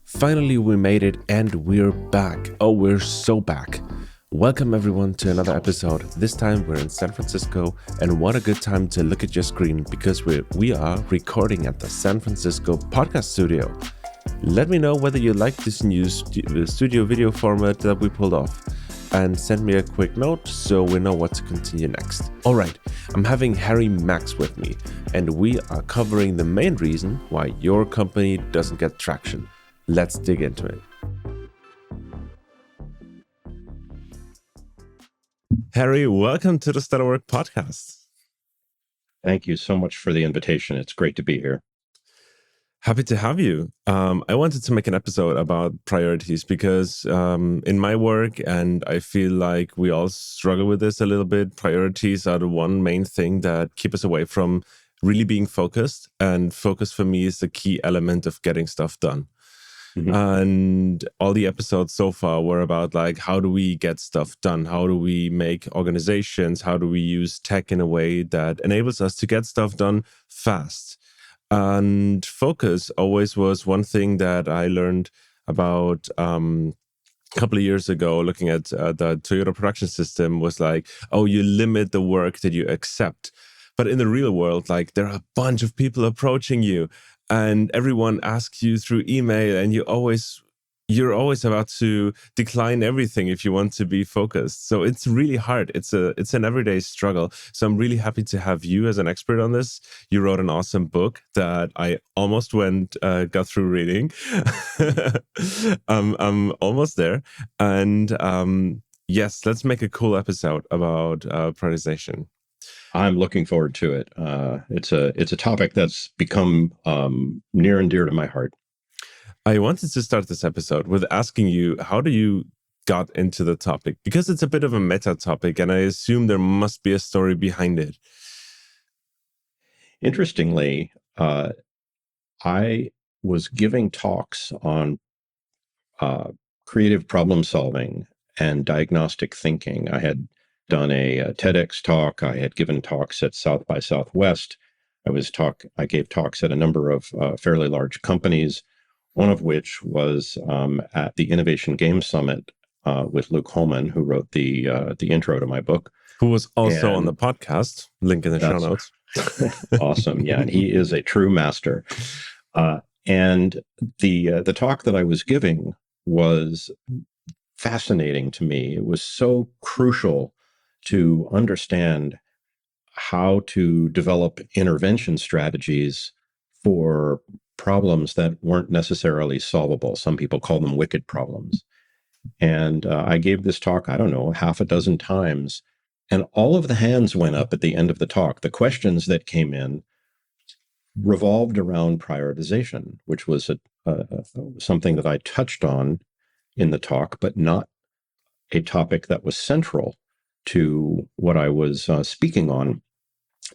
Finally we made it and we're back. Oh, we're so back. Welcome everyone to another episode. This time we're in San Francisco, and what a good time to look at your screen because we are recording at the San Francisco podcast studio. Let me know whether you like this new studio video format that we pulled off, and send me a quick note so we know what to continue next. All right, I'm having Harry Max with me, and we are covering the main reason why your company doesn't get traction. Let's dig into it. Harry, welcome to the Stutterwork podcast. Thank you so much for the invitation. It's great to be here. Happy to have you. I wanted to make an episode about priorities because in my work, and I feel like we all struggle with this a little bit, priorities are the one main thing that keep us away from really being focused. And focus for me is the key element of getting stuff done. Mm-hmm. And all the episodes so far were about like, how do we get stuff done? How do we make organizations? How do we use tech in a way that enables us to get stuff done fast? And focus always was one thing that I learned about a couple of years ago, looking at the Toyota production system, was like, oh, you limit the work that you accept. But in the real world, like there are a bunch of people approaching you and everyone asks you through email, and you're always about to decline everything if you want to be focused. So it's really hard. It's an everyday struggle. So I'm really happy to have you as an expert on this. You wrote an awesome book that I almost got through reading. I'm almost there. And yes, let's make a cool episode about prioritization. I'm looking forward to it. It's a topic that's become near and dear to my heart. I wanted to start this episode with asking you, how do you got into the topic? Because it's a bit of a meta topic, and I assume there must be a story behind it. Interestingly, I was giving talks on creative problem solving and diagnostic thinking. I had done a TEDx talk. I had given talks at South by Southwest. I gave talks at a number of fairly large companies, one of which was at the Innovation Game Summit with Luke Holman, who wrote the intro to my book. Who was also on the podcast, link in the show notes. Awesome. Yeah, and he is a true master. And the talk that I was giving was fascinating to me. It was so crucial to understand how to develop intervention strategies for problems that weren't necessarily solvable. Some people call them wicked problems. And I gave this talk, I don't know, half a dozen times, and all of the hands went up at the end of the talk. The questions that came in revolved around prioritization, which was something that I touched on in the talk, but not a topic that was central to what I was speaking on.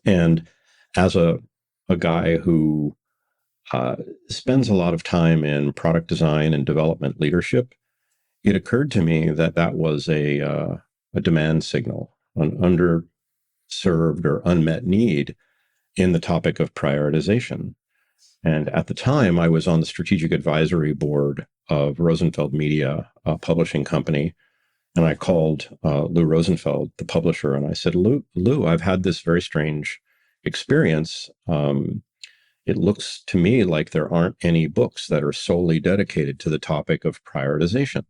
And as a guy who spends a lot of time in product design and development leadership, it occurred to me that that was a demand signal, an underserved or unmet need in the topic of prioritization. And at the time, I was on the strategic advisory board of Rosenfeld Media, a publishing company. And I called Lou Rosenfeld, the publisher, and I said, Lou, I've had this very strange experience. It looks to me like there aren't any books that are solely dedicated to the topic of prioritization.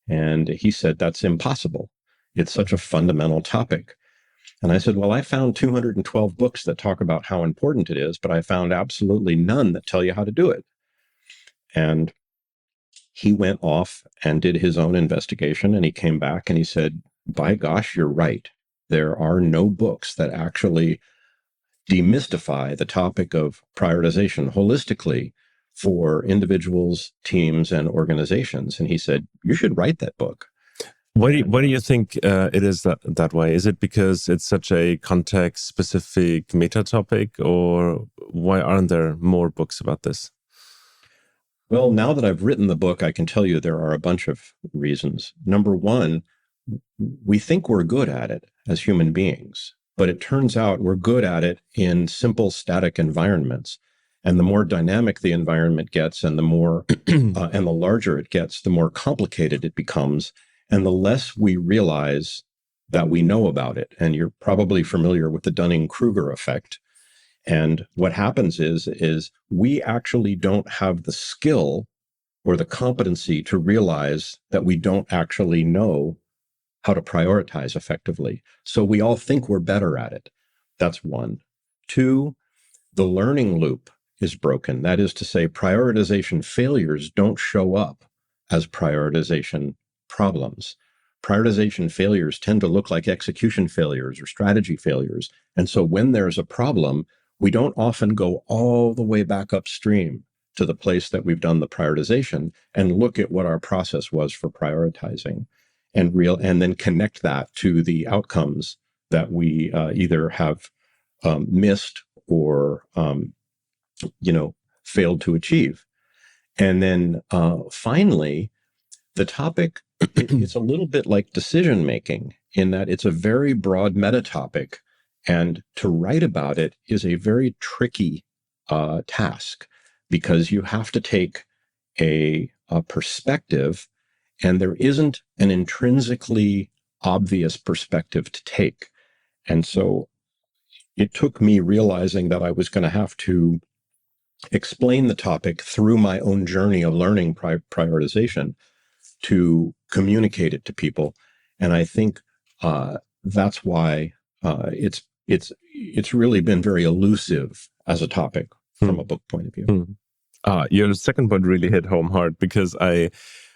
And he said, that's impossible. It's such a fundamental topic. And I said, well, I found 212 books that talk about how important it is, but I found absolutely none that tell you how to do it. And he went off and did his own investigation, and he came back and he said, by gosh, you're right. There are no books that actually demystify the topic of prioritization holistically for individuals, teams, and organizations. And he said, you should write that book. Why do you think it is that way? Is it because it's such a context-specific meta topic, or why aren't there more books about this? Well, now that I've written the book, I can tell you there are a bunch of reasons. Number one, we think we're good at it as human beings, but it turns out we're good at it in simple static environments. And the more dynamic the environment gets, and the more and the larger it gets, the more complicated it becomes, and the less we realize that we know about it. And you're probably familiar with the Dunning-Kruger effect. And what happens is we actually don't have the skill or the competency to realize that we don't actually know how to prioritize effectively. So we all think we're better at it. That's one. Two, the learning loop is broken. That is to say, prioritization failures don't show up as prioritization problems. Prioritization failures tend to look like execution failures or strategy failures. And so when there's a problem, we don't often go all the way back upstream to the place that we've done the prioritization and look at what our process was for prioritizing and then connect that to the outcomes that we either have missed or failed to achieve. And then finally, the topic, it's a little bit like decision making in that it's a very broad meta topic, and to write about it is a very tricky task because you have to take a perspective, and there isn't an intrinsically obvious perspective to take. And so it took me realizing that I was going to have to explain the topic through my own journey of learning prioritization to communicate it to people. And I think that's why it's really been very elusive as a topic from a book point of view. Your second point really hit home hard because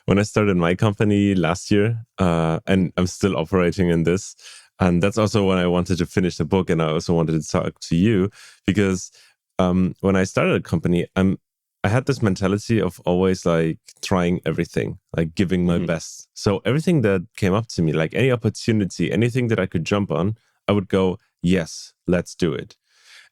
when I started my company last year, and I'm still operating in this, and that's also when I wanted to finish the book, and I also wanted to talk to you because when I started a company, I had this mentality of always like trying everything, like giving my best. So everything that came up to me, like any opportunity, anything that I could jump on, I would go, yes, let's do it.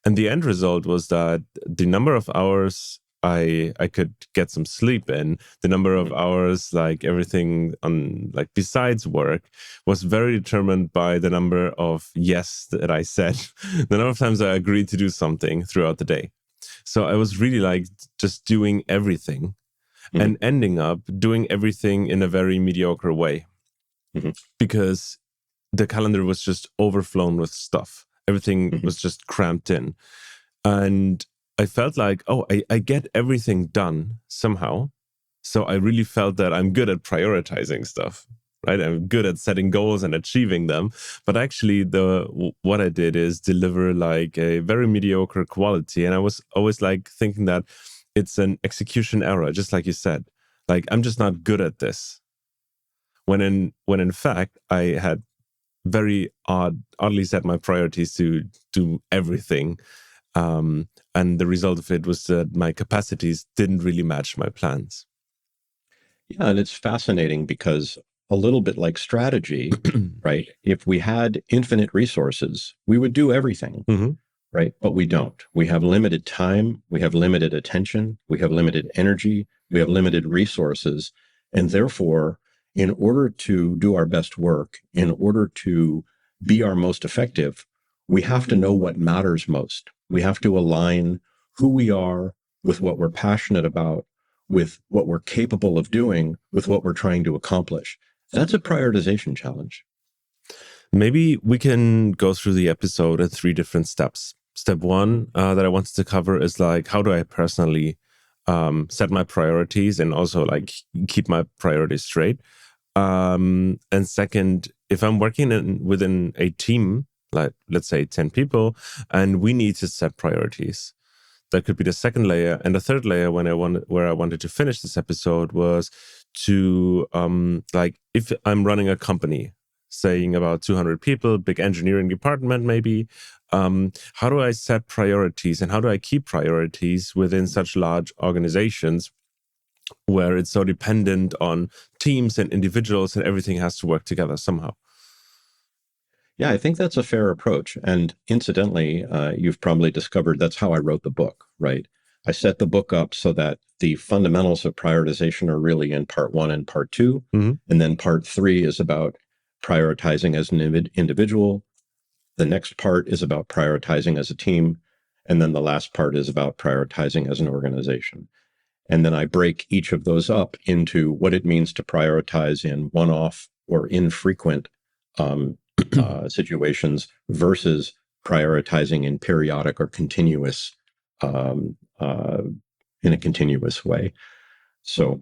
And the end result was that the number of hours I could get some sleep in, the number of hours, like everything on like besides work, was very determined by the number of yes that I said, the number of times I agreed to do something throughout the day. So I was really like just doing everything and ending up doing everything in a very mediocre way because the calendar was just overflown with stuff. Everything was just cramped in. And I felt like, oh, I get everything done somehow. So I really felt that I'm good at prioritizing stuff, right? I'm good at setting goals and achieving them. But actually, what I did is deliver like a very mediocre quality. And I was always like thinking that it's an execution error, just like you said. Like, I'm just not good at this. When in fact, I had very oddly set my priorities to do everything. And the result of it was that my capacities didn't really match my plans. Yeah, and it's fascinating because a little bit like strategy, right? If we had infinite resources, we would do everything, right? But we don't. We have limited time, we have limited attention, we have limited energy, we have limited resources. And therefore, in order to do our best work, in order to be our most effective, we have to know what matters most. We have to align who we are with what we're passionate about, with what we're capable of doing, with what we're trying to accomplish. That's a prioritization challenge. Maybe we can go through the episode in 3 different steps. Step 1 that I wanted to cover is like, how do I personally set my priorities and also like keep my priorities straight? And second, if I'm working within a team, like let's say 10 people, and we need to set priorities, that could be the second layer. And the third layer, where I wanted to finish this episode, was to like if I'm running a company, saying about 200 people, big engineering department maybe, how do I set priorities and how do I keep priorities within such large organizations where it's so dependent on teams and individuals and everything has to work together somehow? Yeah, I think that's a fair approach. And incidentally, you've probably discovered that's how I wrote the book, right? I set the book up so that the fundamentals of prioritization are really in part 1 and part 2. And then part 3 is about prioritizing as an individual. The next part is about prioritizing as a team. And then the last part is about prioritizing as an organization. And then I break each of those up into what it means to prioritize in one-off or infrequent situations versus prioritizing in periodic or continuous, um, uh, in a continuous way. So,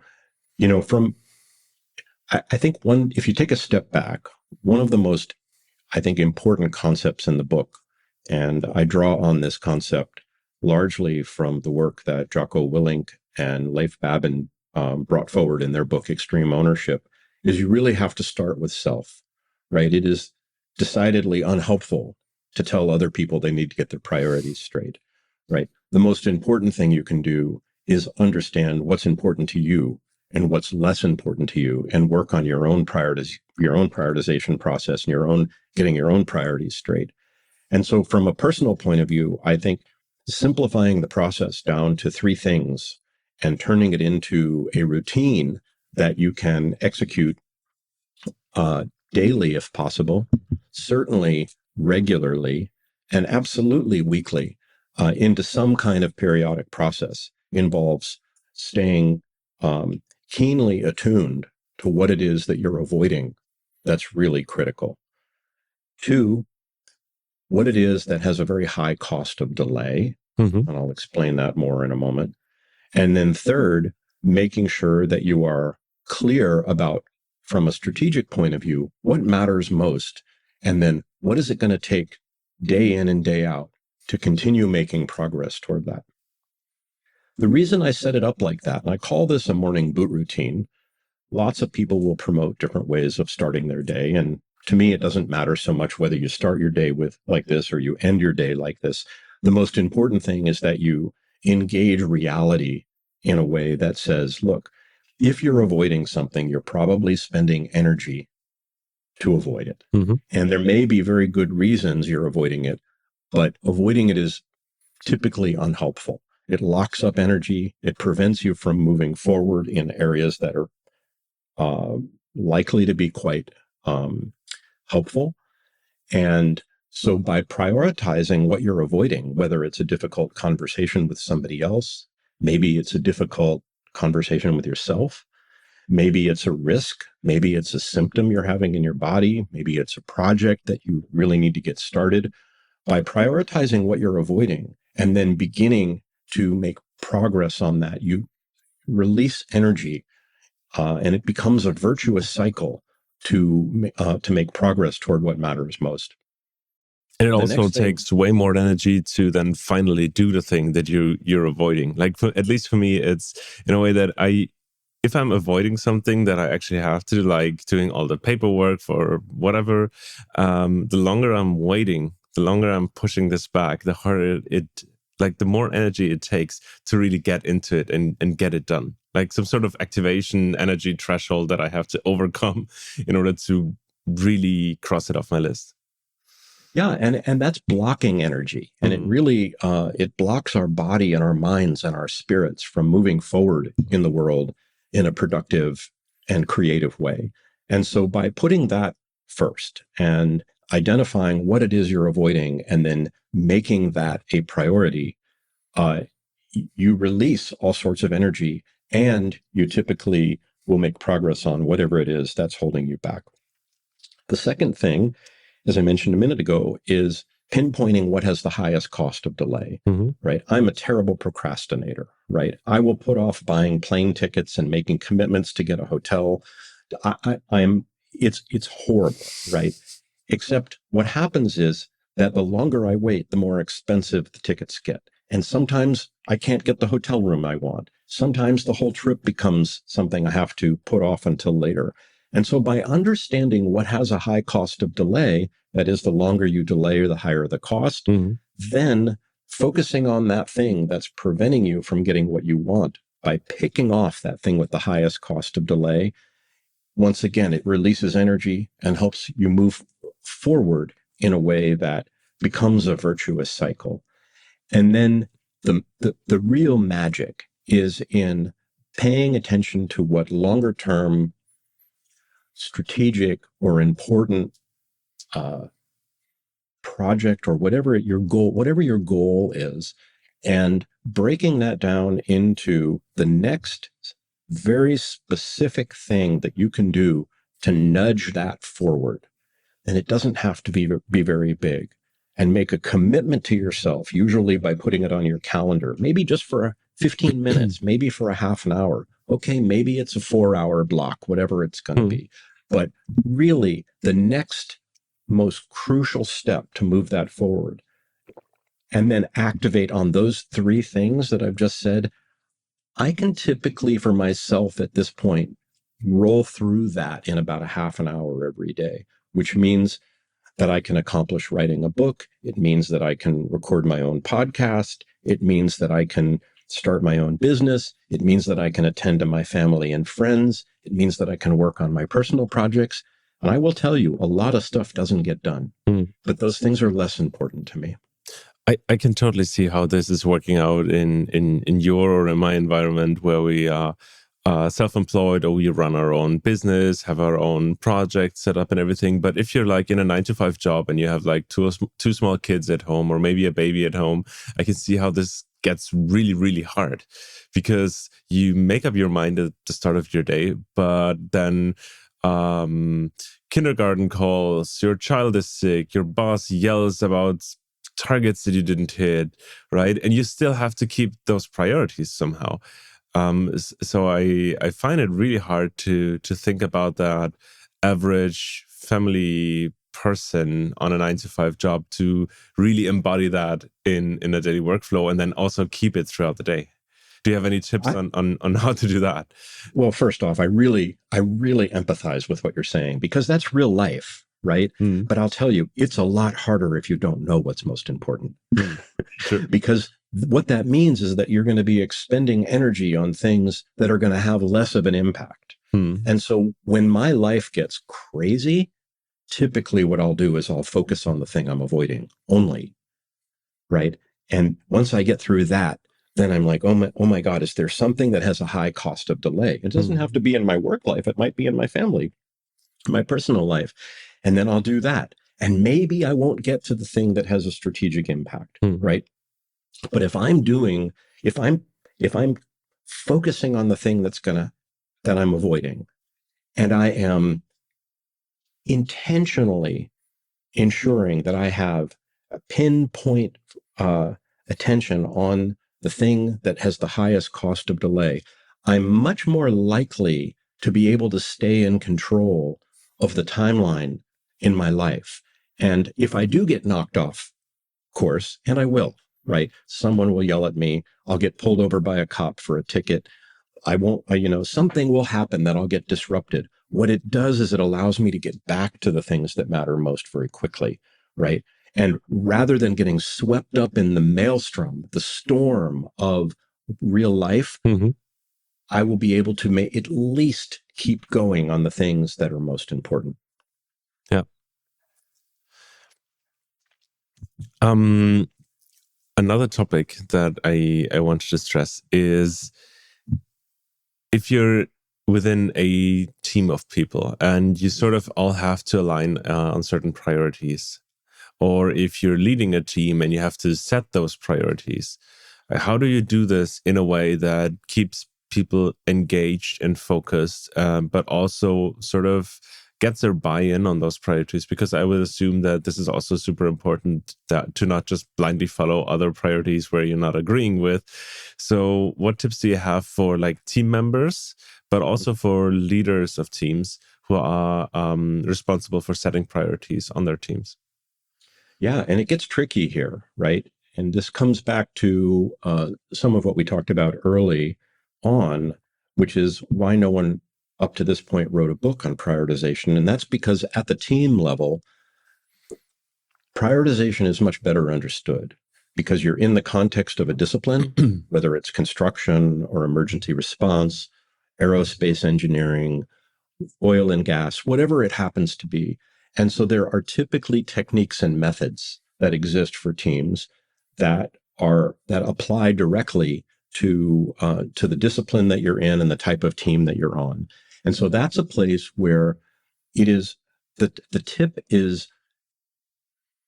I think if you take a step back, one of the most, I think, important concepts in the book, and I draw on this concept largely from the work that Jocko Willink and Leif Babin brought forward in their book, Extreme Ownership, is you really have to start with self, right? It is decidedly unhelpful to tell other people they need to get their priorities straight, right? The most important thing you can do is understand what's important to you and what's less important to you, and work on your own prioritization process and getting your own priorities straight. And so from a personal point of view, I think simplifying the process down to three things and turning it into a routine that you can execute daily if possible, certainly regularly, and absolutely weekly, into some kind of periodic process involves staying keenly attuned to what it is that you're avoiding that's really critical. Two, what it is that has a very high cost of delay, Mm-hmm. and I'll explain that more in a moment. And then third, making sure that you are clear about, from a strategic point of view, what matters most, and then what is it going to take day in and day out to continue making progress toward that. The reason I set it up like that, and I call this a morning boot routine, lots of people will promote different ways of starting their day. And to me, it doesn't matter so much whether you start your day with like this or you end your day like this. The most important thing is that you engage reality in a way that says, look, if you're avoiding something, you're probably spending energy to avoid it. Mm-hmm. And there may be very good reasons you're avoiding it, but avoiding it is typically unhelpful. It locks up energy. It prevents you from moving forward in areas that are likely to be quite helpful. And so by prioritizing what you're avoiding, whether it's a difficult conversation with somebody else, maybe it's a difficult conversation with yourself, maybe it's a risk, maybe it's a symptom you're having in your body, maybe it's a project that you really need to get started. By prioritizing what you're avoiding and then beginning to make progress on that, you release energy, and it becomes a virtuous cycle to make progress toward what matters most. And it The also next thing, takes way more energy to then finally do the thing that you're avoiding. Like at least for me, it's in a way that if I'm avoiding something that I actually have to, like doing all the paperwork for whatever, the longer I'm waiting, the longer I'm pushing this back, the harder like the more energy it takes to really get into it and get it done. Like some sort of activation energy threshold that I have to overcome in order to really cross it off my list. yeah, and that's blocking energy, and it really it blocks our body and our minds and our spirits from moving forward in the world in a productive and creative way. And so by putting that first and identifying what it is you're avoiding and then making that a priority, uh, you release all sorts of energy, and you typically will make progress on whatever it is that's holding you back. The second thing, as I mentioned a minute ago, is pinpointing what has the highest cost of delay, Mm-hmm. right? I'm a terrible procrastinator, right? I will put off buying plane tickets and making commitments to get a hotel. It's horrible, right? Except what happens is that the longer I wait, the more expensive the tickets get. And sometimes I can't get the hotel room I want. Sometimes the whole trip becomes something I have to put off until later. And so by understanding what has a high cost of delay, that is, the longer you delay, the higher the cost, Mm-hmm. then focusing on that thing that's preventing you from getting what you want by picking off that thing with the highest cost of delay, once again, it releases energy and helps you move forward in a way that becomes a virtuous cycle. And then the real magic is in paying attention to what longer term strategic or important project or whatever your goal is, and breaking that down into the next very specific thing that you can do to nudge that forward. And it doesn't have to be very big. And make a commitment to yourself, usually by putting it on your calendar, maybe just for 15 minutes, maybe for a half an hour. Okay, maybe it's a 4-hour block, whatever it's going to be. But really, the next most crucial step to move that forward and then activate on those three things that I've just said, I can typically, for myself at this point, roll through that in about a half an hour every day, which means that I can accomplish writing a book. It means that I can record my own podcast. It means that I can start my own business. It means that I can attend to my family and friends. It means that I can work on my personal projects. And I will tell you, a lot of stuff doesn't get done, but those things are less important to me. I can totally see how this is working out in your or in my environment where we are self-employed or we run our own business, have our own project set up and everything. But if you're like in a 9-to-5 job and you have like two small kids at home or maybe a baby at home, I can see how this gets really, really hard because you make up your mind at the start of your day, but then kindergarten calls, your child is sick, your boss yells about targets that you didn't hit, right? And you still have to keep those priorities somehow. So I find it really hard to think about that average family person on a 9-to-5 job to really embody that in a daily workflow and then also keep it throughout the day. Do you have any tips on how to do that? Well, first off, I really empathize with what you're saying because that's real life, right? But I'll tell you, it's a lot harder if you don't know what's most important. Sure. Because what that means is that you're going to be expending energy on things that are going to have less of an impact. And so when my life gets crazy, typically what I'll do is I'll focus on the thing I'm avoiding only, right? And once I get through that, then I'm like, oh my God, is there something that has a high cost of delay? It doesn't have to be in my work life. It might be in my family, my personal life. And then I'll do that. And maybe I won't get to the thing that has a strategic impact, right? But if I'm focusing on the thing that I'm avoiding, and I am intentionally ensuring that I have a pinpoint attention on the thing that has the highest cost of delay, I'm much more likely to be able to stay in control of the timeline in my life. And if I do get knocked off course, and I will, right? Someone will yell at me. I'll get pulled over by a cop for a ticket. I won't, something will happen that I'll get disrupted. What it does is it allows me to get back to the things that matter most very quickly, right? And rather than getting swept up in the maelstrom, the storm of real life, I will be able to at least keep going on the things that are most important. Yeah. Another topic that I wanted to stress is if you're within a team of people and you sort of all have to align on certain priorities, or if you're leading a team and you have to set those priorities, how do you do this in a way that keeps people engaged and focused, but also sort of gets their buy-in on those priorities? Because I would assume that this is also super important, that to not just blindly follow other priorities where you're not agreeing with. So what tips do you have for like team members, but also for leaders of teams who are responsible for setting priorities on their teams? Yeah, and it gets tricky here, right? And this comes back to some of what we talked about early on, which is why no one up to this point wrote a book on prioritization. And that's because at the team level, prioritization is much better understood because you're in the context of a discipline, whether it's construction or emergency response, aerospace engineering, oil and gas, whatever it happens to be. And so there are typically techniques and methods that exist for teams that apply directly to the discipline that you're in and the type of team that you're on. And so that's a place where it is the tip is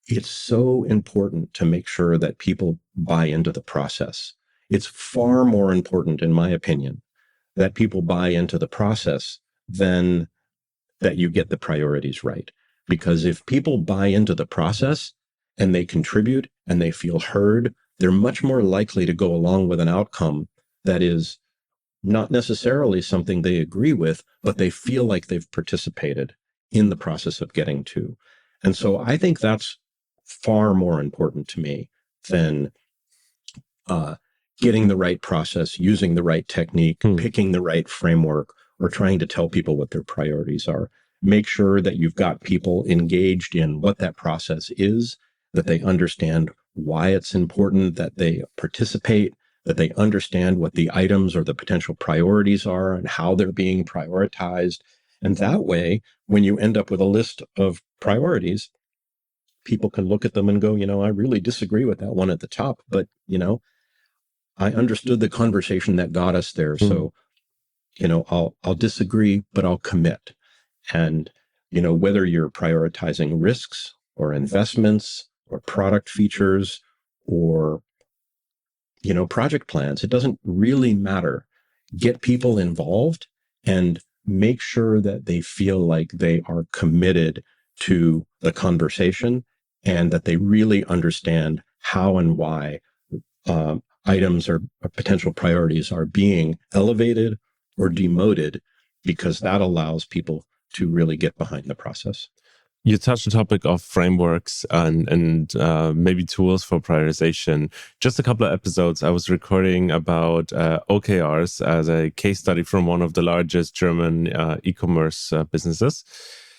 it's so important to make sure that people buy into the process. It's far more important, in my opinion, that people buy into the process than that you get the priorities right. Because if people buy into the process and they contribute and they feel heard, they're much more likely to go along with an outcome that is not necessarily something they agree with, but they feel like they've participated in the process of getting to. And so I think that's far more important to me than uh, getting the right process, using the right technique, Hmm. picking the right framework, or trying to tell people what their priorities are. Make sure that you've got people engaged in what that process is, that they understand why it's important, that they participate, that they understand what the items or the potential priorities are and how they're being prioritized. And that way, when you end up with a list of priorities, people can look at them and go, I really disagree with that one at the top, but, I understood the conversation that got us there. Hmm. So, I'll disagree, but I'll commit. And, whether you're prioritizing risks or investments or product features or, project plans, it doesn't really matter. Get people involved and make sure that they feel like they are committed to the conversation and that they really understand how and why items or potential priorities are being elevated or demoted, because that allows people to really get behind the process. You touched the topic of frameworks and maybe tools for prioritization. Just a couple of episodes, I was recording about OKRs as a case study from one of the largest German e-commerce businesses.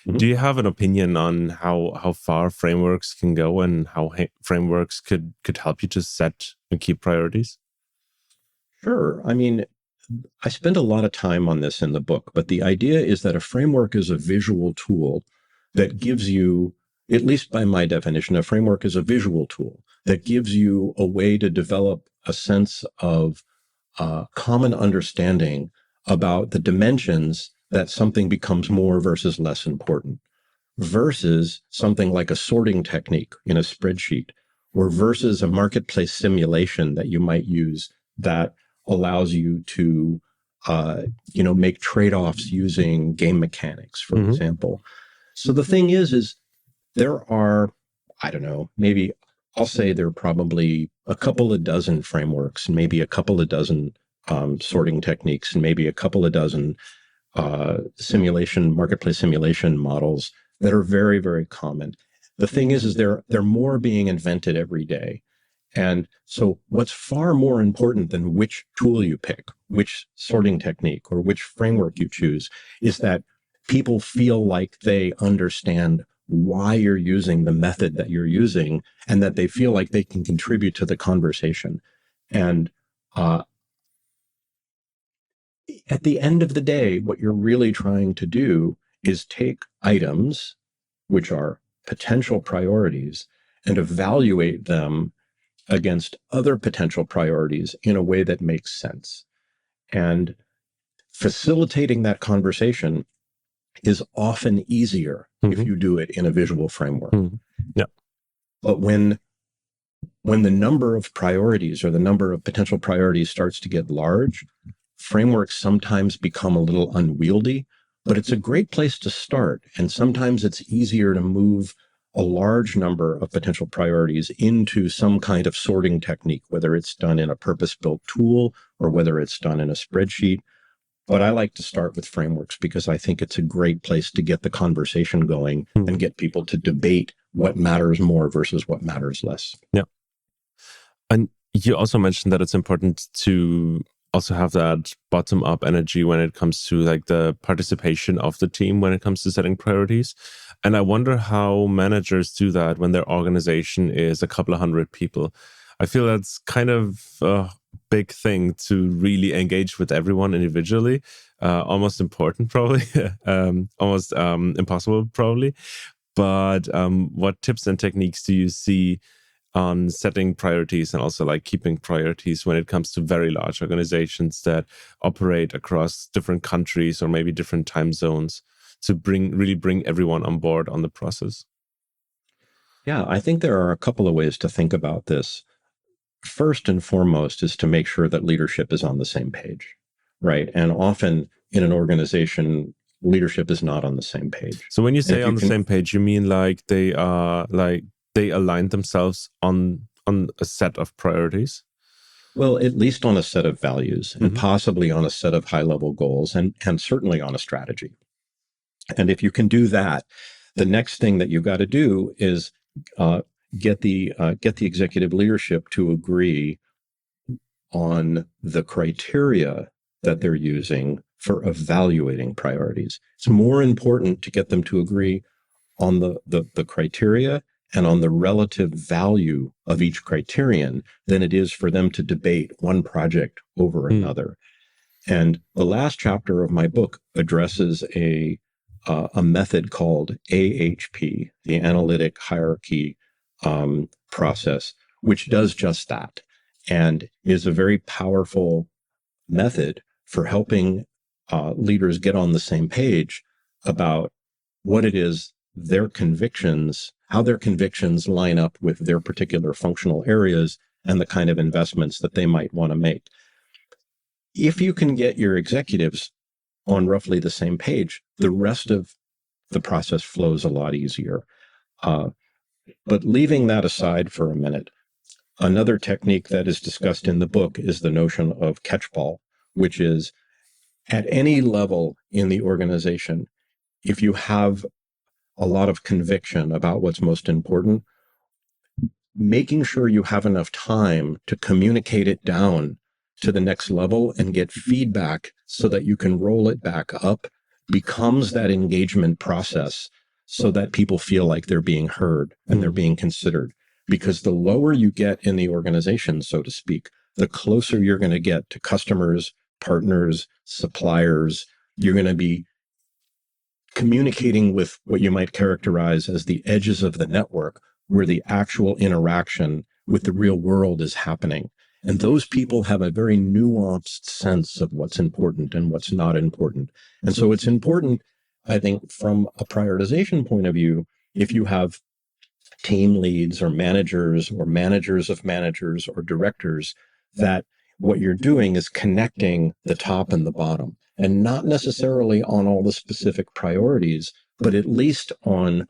Mhm. Do you have an opinion on how far frameworks can go and how frameworks could help you to set and keep priorities? Sure. I mean, I spend a lot of time on this in the book, but the idea is that a framework is a visual tool that gives you, at least by my definition, a framework is a visual tool that gives you a way to develop a sense of common understanding about the dimensions that something becomes more versus less important, versus something like a sorting technique in a spreadsheet, or versus a marketplace simulation that you might use that allows you to make trade-offs using game mechanics, for Hmm. example. So the thing is there are, I don't know, maybe I'll say there are probably a couple of dozen frameworks, and maybe a couple of dozen sorting techniques, and maybe a couple of dozen marketplace simulation models that are very, very common. The thing is they're more being invented every day. And so what's far more important than which tool you pick, which sorting technique or which framework you choose, is that people feel like they understand why you're using the method that you're using and that they feel like they can contribute to the conversation. And uh, at the end of the day, what you're really trying to do is take items, which are potential priorities, and evaluate them against other potential priorities in a way that makes sense. And facilitating that conversation is often easier if Hmm. you do it in a visual framework. Hmm. Yeah. But when the number of priorities or the number of potential priorities starts to get large, frameworks sometimes become a little unwieldy, but it's a great place to start. And sometimes it's easier to move a large number of potential priorities into some kind of sorting technique, whether it's done in a purpose-built tool or whether it's done in a spreadsheet. But I like to start with frameworks because I think it's a great place to get the conversation going and Hmm. get people to debate what matters more versus what matters less. Yeah. And you also mentioned that it's important to also have that bottom up energy when it comes to like the participation of the team when it comes to setting priorities. And I wonder how managers do that when their organization is a couple of hundred people. I feel that's kind of a big thing to really engage with everyone individually. Almost important, probably. Almost impossible, probably. But what tips and techniques do you see on setting priorities and also like keeping priorities when it comes to very large organizations that operate across different countries or maybe different time zones to bring everyone on board on the process? Yeah, I think there are a couple of ways to think about this. First and foremost is to make sure that leadership is on the same page, right? And often in an organization, leadership is not on the same page. So when you And say if you on the can, same page, you mean like they are like they aligned themselves on a set of priorities? well, at least on a set of values and Hmm. possibly on a set of high level goals and certainly on a strategy. And if you can do that, the next thing that you've got to do is uh, get the executive leadership to agree on the criteria that they're using for evaluating priorities. It's more important to get them to agree on the criteria and on the relative value of each criterion than it is for them to debate one project over Mm. another. And the last chapter of my book addresses a method called AHP, the analytic hierarchy process, which does just that and is a very powerful method for helping leaders get on the same page about what it is their convictions, how their convictions line up with their particular functional areas and the kind of investments that they might want to make. If you can get your executives on roughly the same page, the rest of the process flows a lot easier. Uh, but leaving that aside for a minute, another technique that is discussed in the book is the notion of catchball, which is at any level in the organization, if you have a lot of conviction about what's most important, making sure you have enough time to communicate it down to the next level and get feedback so that you can roll it back up becomes that engagement process so that people feel like they're being heard and they're Mm. being considered. Because the lower you get in the organization, so to speak, the closer you're going to get to customers, partners, suppliers. You're going to be communicating with what you might characterize as the edges of the network where the actual interaction with the real world is happening. And those people have a very nuanced sense of what's important and what's not important. And so it's important, I think, from a prioritization point of view, if you have team leads or managers of managers or directors, that what you're doing is connecting the top and the bottom and not necessarily on all the specific priorities, but at least on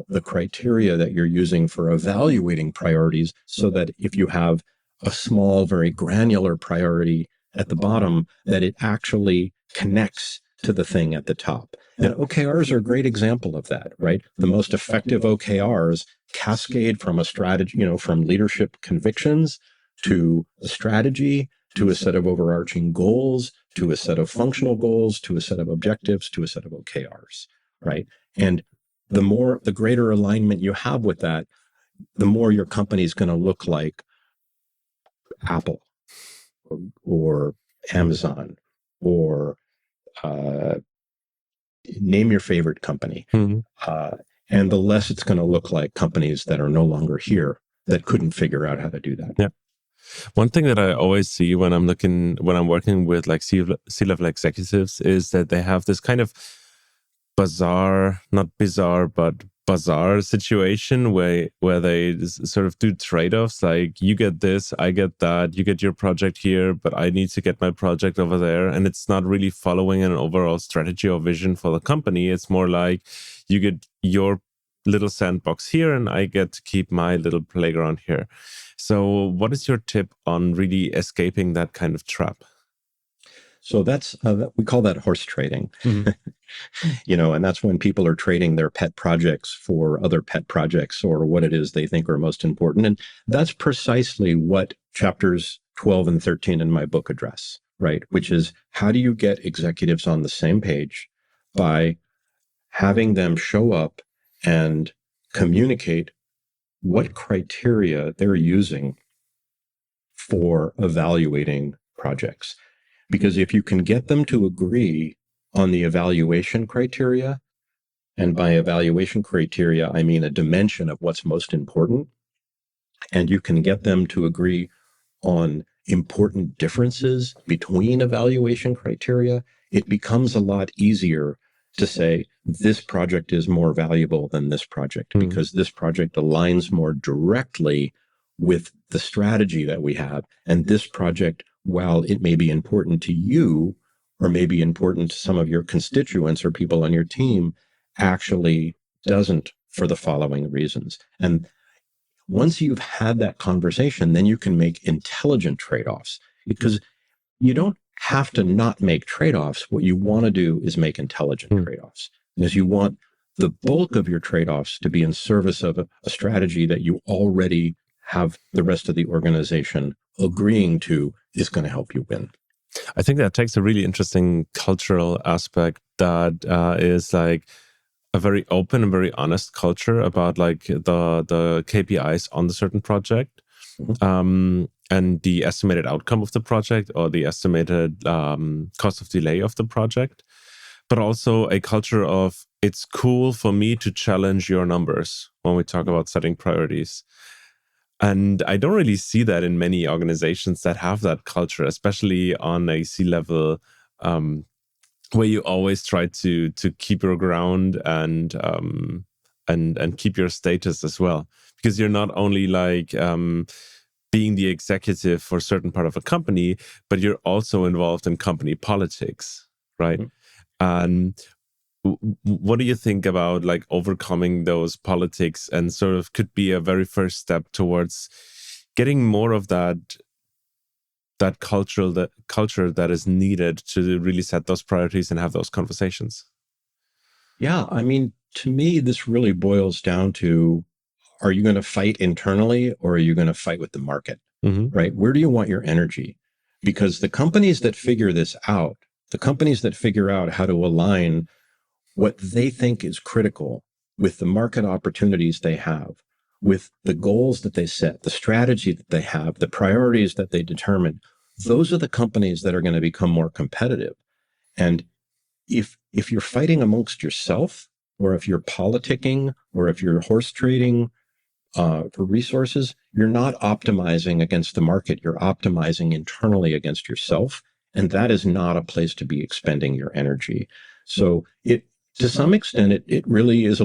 the criteria that you're using for evaluating priorities so that if you have a small, very granular priority at the bottom, that it actually connects to the thing at the top. And OKRs are a great example of that, right? The most effective OKRs cascade from a strategy, from leadership convictions to a strategy, to a set of overarching goals, to a set of functional goals, to a set of objectives, to a set of OKRs, right? And the greater alignment you have with that, the more your company is going to look like Apple or Amazon or uh, name your favorite company. Mhm. Uh, and the less it's going to look like companies that are no longer here that couldn't figure out how to do that. Yeah. One thing that I always see when I'm working with like C-level executives is that they have this kind of not bizarre, but bizarre situation where they sort of do trade-offs, like you get this, I get that, you get your project here, but I need to get my project over there. And it's not really following an overall strategy or vision for the company. It's more like you get your little sandbox here and I get to keep my little playground here. So what is your tip on really escaping that kind of trap? So that's we call that horse trading. Mhm. And that's when people are trading their pet projects for other pet projects or what it is they think are most important. And that's precisely what chapters 12 and 13 in my book address, right? Which is how do you get executives on the same page by having them show up and communicate what criteria they're using for evaluating projects. Because if you can get them to agree on the evaluation criteria, and by evaluation criteria, I mean a dimension of what's most important. And you can get them to agree on important differences between evaluation criteria. It becomes a lot easier to say this project is more valuable than this project because this project aligns more directly with the strategy that we have. And this project, while it may be important to you or may be important to some of your constituents or people on your team, actually doesn't for the following reasons. And once you've had that conversation, then you can make intelligent trade-offs because you don't have to not make trade-offs. What you want to do is make intelligent trade-offs because you want the bulk of your trade-offs to be in service of a strategy that you already have the rest of the organization agreeing to is going to help you win. I think that takes a really interesting cultural aspect that is like a very open and very honest culture about like the KPIs on the certain project, and the estimated outcome of the project or the estimated cost of delay of the project, but also a culture of it's cool for me to challenge your numbers when we talk about setting priorities. And I don't really see that in many organizations that have that culture, especially on a C-level, where you always try to keep your ground and keep your status as well, because you're not only like being the executive for a certain part of a company, but you're also involved in company politics, right? And what do you think about like overcoming those politics and sort of could be a very first step towards getting more of that culture that is needed to really set those priorities and have those conversations? Yeah, I mean, to me, this really boils down to, are you going to fight internally or are you going to fight with the market? Right? Where do you want your energy? Because the companies that figure this out, the companies that figure out how to align what they think is critical with the market opportunities they have, with the goals that they set, the strategy that they have, the priorities that they determine, those are the companies that are going to become more competitive. And if you're fighting amongst yourself, or if you're politicking, or if you're horse trading for resources, you're not optimizing against the market. You're optimizing internally against yourself. And that is not a place to be expending your energy. So to some extent, it really is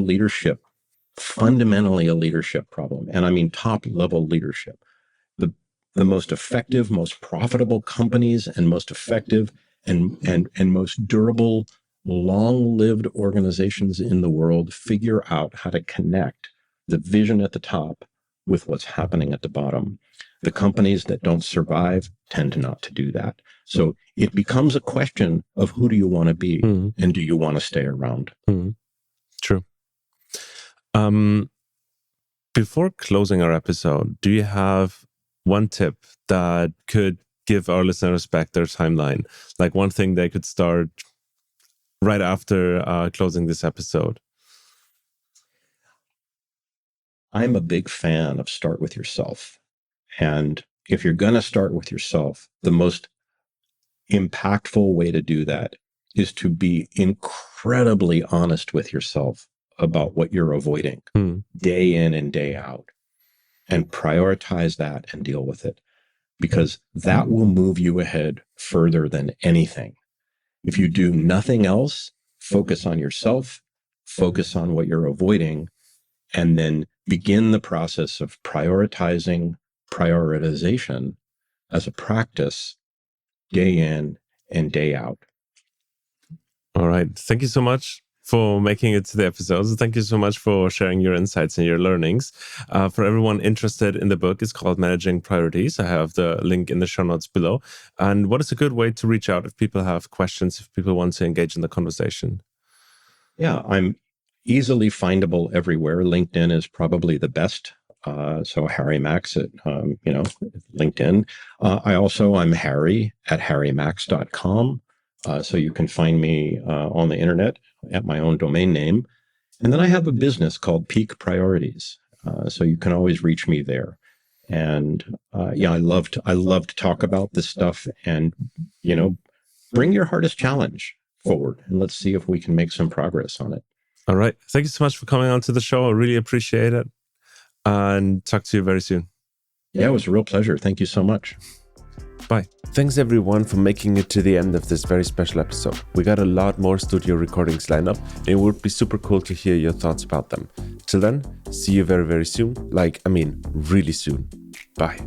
fundamentally a leadership problem. And I mean, top level leadership. The most effective, most profitable companies and most effective and most durable, long-lived organizations in the world figure out how to connect the vision at the top with what's happening at the bottom. The companies that don't survive tend not to do that. So it becomes a question of who do you want to be and do you want to stay around? True. Before closing our episode, do you have one tip that could give our listeners back their timeline? Like one thing they could start right after closing this episode? I'm a big fan of start with yourself. And if you're going to start with yourself, the most impactful way to do that is to be incredibly honest with yourself about what you're avoiding day in and day out, and prioritize that and deal with it, because that will move you ahead further than anything. If you do nothing else, focus on yourself, focus on what you're avoiding, and then begin the process of prioritization as a practice day in and day out. All right. Thank you so much for making it to the episodes. Thank you so much for sharing your insights and your learnings. For everyone interested in the book, it's called Managing Priorities. I have the link in the show notes below. And what is a good way to reach out if people have questions, if people want to engage in the conversation? Yeah, I'm easily findable everywhere. LinkedIn is probably the best. So Harry Max at, LinkedIn. I'm Harry at harrymax.com. So you can find me on the internet at my own domain name. And then I have a business called Peak Priorities. So you can always reach me there. And I love to talk about this stuff and, bring your hardest challenge forward and let's see if we can make some progress on it. All right. Thank you so much for coming on to the show. I really appreciate it. And talk to you very soon. Yeah, it was a real pleasure. Thank you so much. Bye. Thanks everyone for making it to the end of this very special episode. We got a lot more studio recordings lined up, and it would be super cool to hear your thoughts about them. Till then, see you very, very soon. Really soon. Bye.